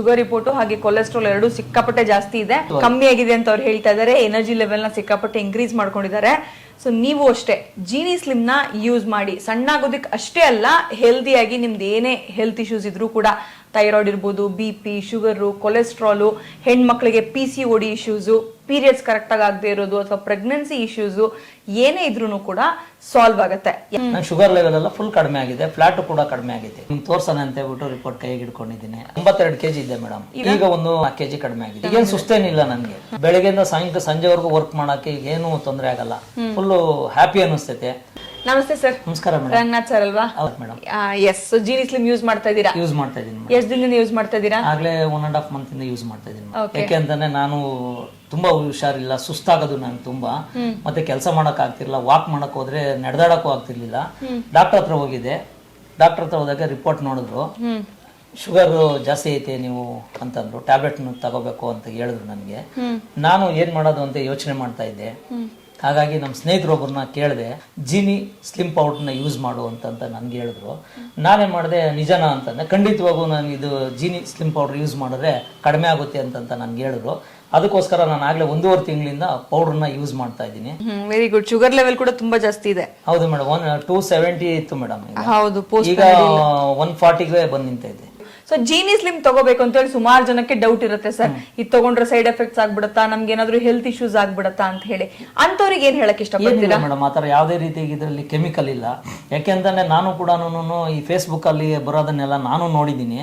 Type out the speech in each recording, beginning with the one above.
Sugar report ಹಾಗೆ cholesterol ಎರಡು ಸಿಕ್ಕಾಪಟ್ಟೆ ಜಾಸ್ತಿ ಇದೆ, ಕಮ್ಮಿ ಆಗಿದೆ ಅಂತ ಅವ್ರು ಹೇಳ್ತಾ ಇದಾರೆ. ಎನರ್ಜಿ ಲೆವೆಲ್ ನ ಸಿಕ್ಕಾಪಟ್ಟೆ ಇಂಕ್ರೀಸ್ ಮಾಡ್ಕೊಂಡಿದ್ದಾರೆ. ಸೊ ನೀವು ಅಷ್ಟೇ ಜೀನಿ ಸ್ಲಿಮ್ ನ ಯೂಸ್ ಮಾಡಿ. ಸಣ್ಣ ಆಗೋದಕ್ಕೆ ಅಷ್ಟೇ ಅಲ್ಲ, ಹೆಲ್ದಿಯಾಗಿ ನಿಮ್ದು ಏನೇ ಹೆಲ್ತ್ ಇಶ್ಯೂಸ್ ಇದ್ರೂ ಕೂಡ, ಥೈರಾಯ್ಡ್ ಇರ್ಬೋದು, BP, ಶುಗರು, ಕೊಲೆಸ್ಟ್ರಾಲು, ಹೆಣ್ಮಕ್ಳಿಗೆ PCOD ಇಶ್ಯೂಸು, ಪೀರಿಯಡ್ಸ್ ಕರೆಕ್ಟ್ ಆಗಿ ಆಗದೆ ಇರೋದು ಅಥವಾ ಪ್ರೆಗ್ನೆನ್ಸಿ ಇಶ್ಯೂಸು ಏನೇ ಇದ್ರೂ ಕೂಡ ಸಾಲ್ವ್ ಆಗುತ್ತೆ. ಶುಗರ್ ಲೆವೆಲ್ ಎಲ್ಲ ಫುಲ್ ಕಡಿಮೆ ಆಗಿದೆ, ಫ್ಲಾಟ್ ಕೂಡ ಕಡಿಮೆ ಆಗಿದೆ. ನಿಮ್ಗೆ ತೋರ್ಸೋಣ ಅಂತ ಹೇಳ್ಬಿಟ್ಟು ರಿಪೋರ್ಟ್ ಕೈಗೆ ಹಿಡ್ಕೊಂಡಿದ್ದೀನಿ. 92 kg ಇದೆ ಮೇಡಮ್, ಈಗ 1 kg ಕಡಿಮೆ ಆಗಿದೆ. ಈಗೇನು ಸುಸ್ತೇನಿಲ್ಲ ನನಗೆ. ಬೆಳಗ್ಗೆಯಿಂದ ಸಾಯಂಕಾಲ ಸಂಜೆವರೆಗೂ ವರ್ಕ್ ಮಾಡಕ್ಕೆ ಏನು ತೊಂದರೆ ಆಗಲ್ಲ, ಫುಲ್ ಹ್ಯಾಪಿ ಅನಿಸ್ತೈತೆ. ನಮಸ್ತೆ ಸರ್. ನಮಸ್ಕಾರ ಮೇಡಮ್. ರಂಗನಾಥ್ ಸರ್ ಅಲ್ವಾ? ಹೌದು madam. Yes, Jeeni slim use ಮಾಡ್ತಾ ಇದ್ದೀರಾ? ಯೂಸ್ ಮಾಡ್ತಾ ಇದ್ದೀನಿ. ಎಷ್ಟು ದಿನದಿಂದ ಯೂಸ್ ಮಾಡ್ತಾ ಇದ್ದೀರಾ? ಆಗ್ಲೇ 1.5 month ಇಂದ ಯೂಸ್ ಮಾಡ್ತಾ ಇದ್ದೀನಿ. ಯಾಕೆಂತಾನೆ ನಾನು ತುಂಬಾ ಹುಷಾರಿಲ್ಲ, ಸುಸ್ತಾಗೋದು ನಂಗೆ ತುಂಬಾ, ಮತ್ತೆ ಕೆಲಸ ಮಾಡಕ್ ಆಗ್ತಿರ್ಲಿಲ್ಲ, ವಾಕ್ ಮಾಡಕ್ ಹೋದ್ರೆ ನಡೆದಾಡಕ್ಕೂ ಆಗ್ತಿರ್ಲಿಲ್ಲ. ಡಾಕ್ಟರ್ ಹತ್ರ ಹೋಗಿದ್ದೆ. ಡಾಕ್ಟರ್ ಹತ್ರ ಹೋದಾಗ ರಿಪೋರ್ಟ್ ನೋಡಿದ್ರು, ಶುಗರ್ ಜಾಸ್ತಿ ಐತೆ ನೀವು ಅಂತಂದ್ರು, ಟ್ಯಾಬ್ಲೆಟ್ ತಗೋಬೇಕು ಅಂತ ಹೇಳಿದ್ರು ನನಗೆ. ನಾನು ಏನ್ ಮಾಡೋದು ಅಂತ ಯೋಚನೆ ಮಾಡ್ತಾ ಇದ್ದೆ. ಹಾಗಾಗಿ ನಮ್ಮ ಸ್ನೇಹಿತರೊಬ್ಬರನ್ನ ಕೇಳಿದೆ, ಜೀನಿ ಸ್ಲಿಮ್ ಪೌಡರ್ನ ಯೂಸ್ ಮಾಡು ಅಂತ ನನ್ಗೆ ಹೇಳಿದ್ರು. ನಾನೇನ್ ಮಾಡಿದೆ, ನಿಜನಾ ಅಂತಂದ್ರೆ ಖಂಡಿತವಾಗೂ ನಾನು ಇದು ಜೀನಿ ಸ್ಲಿಮ್ ಪೌಡರ್ ಯೂಸ್ ಮಾಡಿದ್ರೆ ಕಡಿಮೆ ಆಗುತ್ತೆ ಅಂತ ನನ್ಗೆ ಹೇಳಿದ್ರು. ಅದಕ್ಕೋಸ್ಕರ ನಾನು ಆಗ್ಲೇ 1.5 ತಿಂಗಳಿಂದ ಪೌಡರ್ನ ಯೂಸ್ ಮಾಡ್ತಾ ಇದ್ದೀನಿ. Very good. ಶುಗರ್ ಲೆವೆಲ್ ಕೂಡ ತುಂಬಾ ಜಾಸ್ತಿ ಇದೆ. ಹೌದು ಮೇಡಮ್, 270 ಇತ್ತು ಮೇಡಮ್, ಹೌದು, ಈಗ 140ಗೆ ಬಂದು ನಿಂತ ಇದೆ. ಸೊ ಜೀನಿ ಸ್ಲಿಮ್ ತಗೋಬೇಕು ಅಂತ ಹೇಳಿ ಸುಮಾರು ಜನಕ್ಕೆ ಡೌಟ್ ಇರುತ್ತೆ ಸರ್, ಇದು ತಗೊಂಡ್ರೆ ಸೈಡ್ ಎಫೆಕ್ಟ್ಸ್ ಆಗ್ಬಿಡುತ್ತಾ, ನಮ್ಗೆ ಏನಾದ್ರು ಹೆಲ್ತ್ ಇಶ್ಯೂಸ್ ಆಗ್ಬಿಡುತ್ತಾ ಅಂತ ಹೇಳಿ. ಅಂತವ್ರಿಗೆ ಏನ್ ಹೇಳಕ್ ಇಷ್ಟಪಡ್ತೀರಾ? ಮೇಡಮ್, ಆತರ ಯಾವುದೇ ರೀತಿ ಇದರಲ್ಲಿ ಕೆಮಿಕಲ್ ಇಲ್ಲ. ಯಾಕೆಂದ್ರೆ ನಾನು ಕೂಡ ಈ ಫೇಸ್ಬುಕ್ ಅಲ್ಲಿ ಬರೋದನ್ನೆಲ್ಲ ನಾನು ನೋಡಿದ್ದೀನಿ.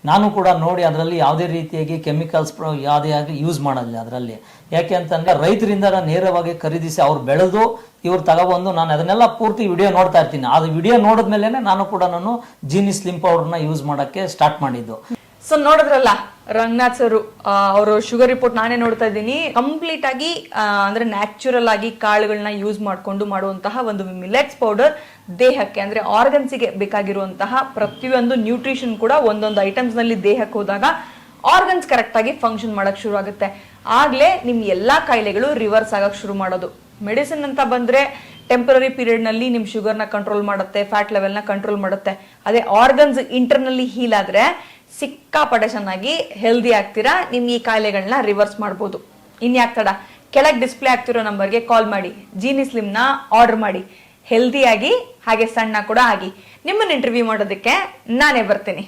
ನಾನು ಕೂಡ ನೋಡಿ ಅದರಲ್ಲಿ ಯಾವುದೇ ರೀತಿಯಾಗಿ ಕೆಮಿಕಲ್ಸ್ ಯಾವುದೇ ಆಗಿ ಯೂಸ್ ಮಾಡಲ್ಲ ಅದರಲ್ಲಿ. ಯಾಕೆ ಅಂತಂದ್ರೆ ರೈತರಿಂದ ನೇರವಾಗಿ ಖರೀದಿಸಿ ಅವ್ರು ಬೆಳೆದು ಇವ್ರು ತಗೊಬಂದು, ನಾನು ಅದನ್ನೆಲ್ಲ ಪೂರ್ತಿ ವಿಡಿಯೋ ನೋಡ್ತಾ ಇರ್ತೀನಿ. ಅದು ವಿಡಿಯೋ ನೋಡಿದ್ಮೇಲೆ ನಾನು ಕೂಡ ಜೀನಿ ಸ್ಲಿಮ್ ಪೌಡರ್ನ ಯೂಸ್ ಮಾಡಕ್ಕೆ ಸ್ಟಾರ್ಟ್ ಮಾಡಿದ್ದು. ಸೊ ನೋಡಿದ್ರಲ್ಲ ರಂಗನಾಥ್ ಸರ್, ಅವರು ಶುಗರ್ ರಿಪೋರ್ಟ್ ನಾನೇ ನೋಡ್ತಾ ಇದ್ದೀನಿ. ಕಂಪ್ಲೀಟ್ ಆಗಿ ಅಂದ್ರೆ ನ್ಯಾಚುರಲ್ ಆಗಿ ಕಾಳುಗಳನ್ನ ಯೂಸ್ ಮಾಡ್ಕೊಂಡು ಮಾಡುವಂತಹ ಒಂದು ಮಿಲೆಟ್ಸ್ ಪೌಡರ್ ದೇಹಕ್ಕೆ ಅಂದ್ರೆ ಆರ್ಗನ್ಸ್ಗೆ ಬೇಕಾಗಿರುವಂತಹ ಪ್ರತಿಯೊಂದು ನ್ಯೂಟ್ರಿಷನ್ ಕೂಡ ಒಂದೊಂದು ಐಟಮ್ಸ್ ನಲ್ಲಿ ದೇಹಕ್ಕೆ ಹೋದಾಗ ಆರ್ಗನ್ಸ್ ಕರೆಕ್ಟ್ ಆಗಿ ಫಂಕ್ಷನ್ ಮಾಡಕ್ ಶುರು ಆಗುತ್ತೆ. ಆಗ್ಲೇ ನಿಮ್ ಎಲ್ಲಾ ಕಾಯಿಲೆಗಳು ರಿವರ್ಸ್ ಆಗಕ್ ಶುರು ಮಾಡೋದು. ಮೆಡಿಸಿನ್ ಅಂತ ಬಂದ್ರೆ ಟೆಂಪರರಿ ಪೀರಿಯಡ್ ನಲ್ಲಿ ನಿಮ್ ಶುಗರ್ನ ಕಂಟ್ರೋಲ್ ಮಾಡುತ್ತೆ, ಫ್ಯಾಟ್ ಲೆವೆಲ್ ನ ಕಂಟ್ರೋಲ್ ಮಾಡುತ್ತೆ. ಅದೇ ಆರ್ಗನ್ಸ್ ಇಂಟರ್ನಲ್ಲಿ ಹೀಲ್ ಆದ್ರೆ ಸಿಕ್ಕಾಪಟ್ಟೆ ಚೆನ್ನಾಗಿ ಹೆಲ್ದಿ ಆಗ್ತೀರಾ. ನಿಮ್ಗೆ ಈ ಕಾಯಿಲೆಗಳನ್ನ ರಿವರ್ಸ್ ಮಾಡ್ಬೋದು. ಇನ್ಯಾಕ್ ತಡ, ಕೆಳಗೆ ಡಿಸ್ಪ್ಲೇ ಆಗ್ತಿರೋ ನಂಬರ್ಗೆ ಕಾಲ್ ಮಾಡಿ ಜೀನಿ ಸ್ಲಿಮ್ ನ ಆರ್ಡರ್ ಮಾಡಿ. ಹೆಲ್ದಿ ಆಗಿ ಹಾಗೆ ಸಣ್ಣ ಕೂಡ ಆಗಿ. ನಿಮ್ಮನ್ನ ಇಂಟರ್ವ್ಯೂ ಮಾಡೋದಕ್ಕೆ ನಾನೇ ಬರ್ತೀನಿ.